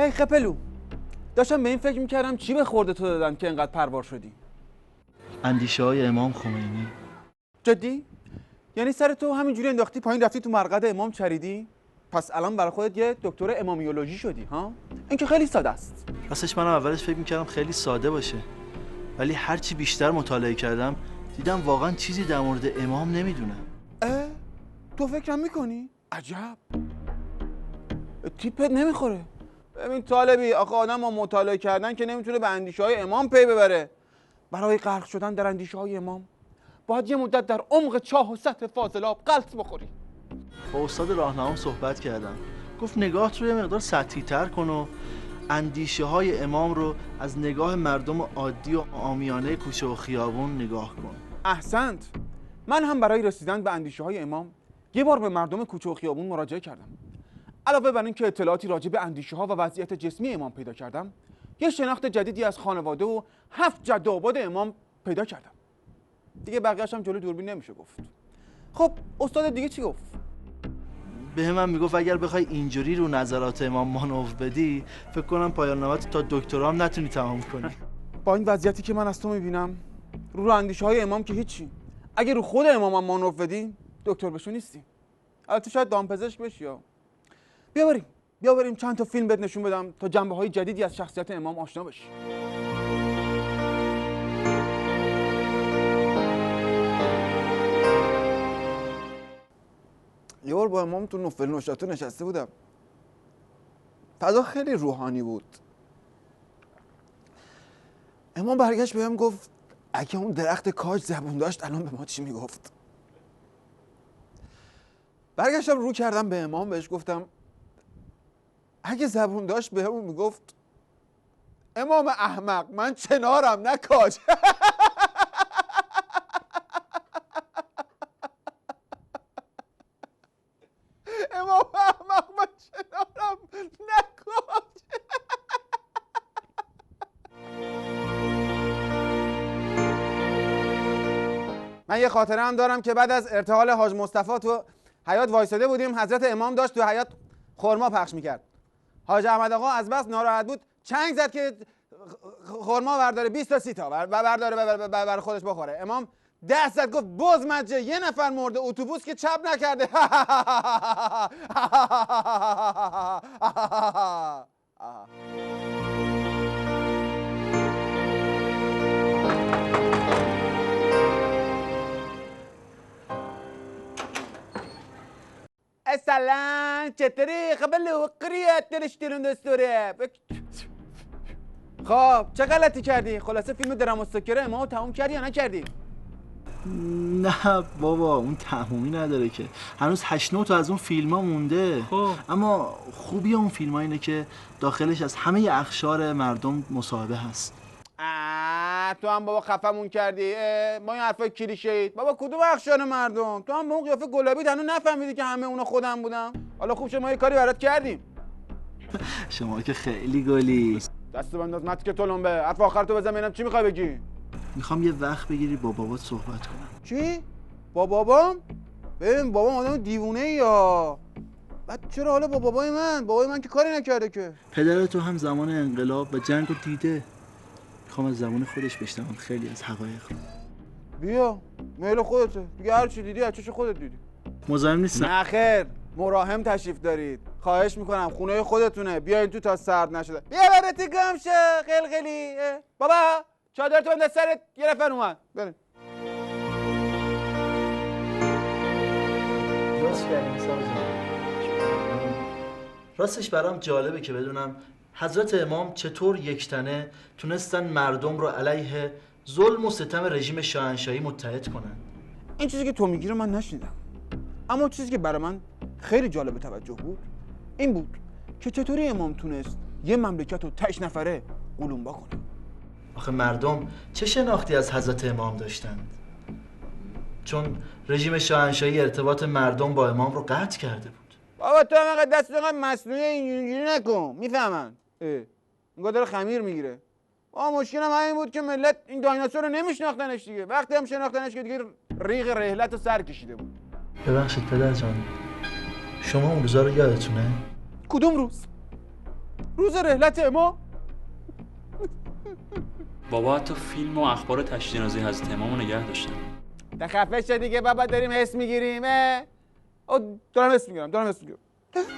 هی خپلو، داشتم به این فکر میکردم چی به خورده تو دادن که انقدر پروار شدی؟ اندیشه های امام خمینی. جدی؟ یعنی سر تو همینجوری انداختی پایین رفتی تو مرقد امام چریدی؟ پس الان برای خودت یه دکتر امامیولوژی شدی ها؟ این که خیلی ساده است. راستش منم اولش فکر میکردم خیلی ساده باشه، ولی هرچی بیشتر مطالعه کردم دیدم واقعا چیزی در مورد امام نمیدونم. تو فکرم میکنی؟ عجب. تیپت نمیخوره. ببین طالبی، آخه آدم با مطالعه کردن که نمیتونه به اندیشه های امام پی ببره. برای غرق شدن در اندیشه های امام باید یه مدت در عمق چاه و سطح فاضلاب غلط بخوری. با استاد راهنمام صحبت کردم، گفت نگاهت رو یه مقدار سطحی تر کن و اندیشه های امام رو از نگاه مردم عادی و عامیانه کوچه و خیابون نگاه کن. احسنت. من هم برای رسیدن به اندیشه های امام یه بار به مردم کوچه و خیابون مراجعه کردم. علاوه بر این که اطلاعاتی راجع به اندیشه ها و وضعیت جسمی امام پیدا کردم، یه شناخت جدیدی از خانواده و 7 جد و آباد امام پیدا کردم. دیگه بقیه‌اش هم جلوی دوربین نمیشه گفت. خب استاد دیگه چی گفت؟ به من میگفت اگر بخوای اینجوری رو نظرات امام مانور بدی، فکر کنم پایان نامت تا دکترا هم نتونی تمام کنی. با این وضعیتی که من از تو میبینم، رو اندیشه های امام که هیچی. اگه رو خود امام هم مانور بدی، دکتر بشو نیستی. البته شاید دامپزشک بشی. بیا بریم چند تا فیلم بهت نشون بدم تا جنبه‌های جدیدی از شخصیت امام آشنا بشی. یه بار با امام تو نوفل نوشاتو نشسته بودم. فضا خیلی روحانی بود. امام برگشت بهم گفت اگه اون درخت کاج زبون داشت الان به ما چی میگفت؟ برگشتم رو کردم به امام، بهش گفتم اگه زبون داشت بهمون میگفت امام احمق من چنارم نه کاج. امام احمق من چنارم نه کاج. من یه خاطره هم دارم که بعد از ارتحال حاج مصطفی تو حیاط وایساده بودیم، حضرت امام داشت تو حیاط خرما پخش میکرد. حاج احمد آقا از بس ناراحت بود چنگ زد که خرما برداره 20 تا 30 تا برداره برای خودش بخوره. امام دست زد گفت بزمجه یه نفر مرده اتوبوس که چپ نکرده. سلام چطوری؟ خبر قریت دلشترون دستوره. خب چه غلطی کردی؟ خلاصه فیلم درام السکره امامو تموم کردی یا نکردی؟ نه بابا اون تمومی نداره که، هنوز 8-9 تا از اون فیلم ها مونده. اما خوبی اون فیلم ها اینه که داخلش از همه اقشار مردم مصاحبه هست. تو هم بابا خفمون کردی. ما این حرفای کلیشه‌ای بابا، کدوم اقشار مردم؟ تو هم به اون قیافه گلابی هنوز نفهمیدی که همه اونا خودم بودم. حالا خوب شد ما یه کاری برات کردیم. شما که خیلی گلی. دستو بنداز مت که تلمبه. حرف آخر تو بزن ببینم چی میخوای بگی. میخوام یه وقت بگیری با بابات صحبت کنم. چی؟ با بابام؟ ببین بابام آدم دیوونه یا بعد چرا حالا با بابای من که کاری نکرده که. پدر تو هم زمان انقلاب و جنگ رو دیده. میخوام از زمان خودش بشنوم خیلی از حقایق. بیا میل خودته دیگه، هر چی دیدی از چش خودت دیدی. مزاحم نیستم. نه خیر، مراهم تشریف دارید. خواهش میکنم خونه خودتونه، بیاین تو تا سرد نشده. بیا برات گم شه خلخلی. بابا چادرتو بنداز سرت، یه نفر اومد. بریم. راستش برام جالبه که بدونم حضرت امام چطور یکتنه تونستن مردم رو علیه ظلم و ستم رژیم شاهنشاهی متحد کنن. این چیزی که تو میگی رو من نشنیدم، اما چیزی که برای من خیلی جالب توجه بود این بود که چطوری امام تونست یه مملکت رو 8 نفره قلمبا کنه. آخه مردم چه شناختی از حضرت امام داشتند؟ چون رژیم شاهنشاهی ارتباط مردم با امام رو قطع کرده بود. بابا تو هم اینقدر دست اینقدر مصنوعی اینجوری نکن، میفهمن. انگار داره خمیر میگیره. مشکلم همین بود که ملت این دایناسور رو نمیشناختنش دیگه. وقتی هم شناختنش که دیگه ریغ رحلت رو سر کشیده بود. ببخشید پدر جان، شما اون روزا رو یادتونه؟ کدوم روز؟ روز رحلت امام. بابا حتی فیلم و اخبار تشییع جنازه حضرت امامو نگه داشتن. خفه شد دیگه بابا، داریم اسم میگیریم. دارم اسم میگیرم.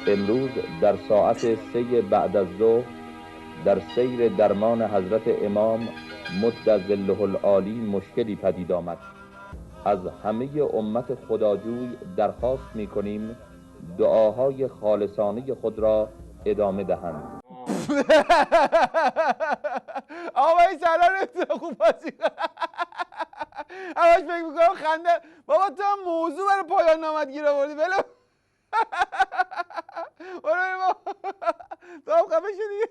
امروز در ساعت 3 بعد از ظهر در سیر درمان حضرت امام مد ظله العالی مشکلی پدید آمد. از همه امت خداجوی درخواست می‌کنیم دعاهای خالصانه خود را ادامه دهند. آقا این سلام خوب بازی همش فکر میکنم خنده. بابا تو هم موضوع برای پایان نامت گیر آوردی. برو تو هم خفه شدی.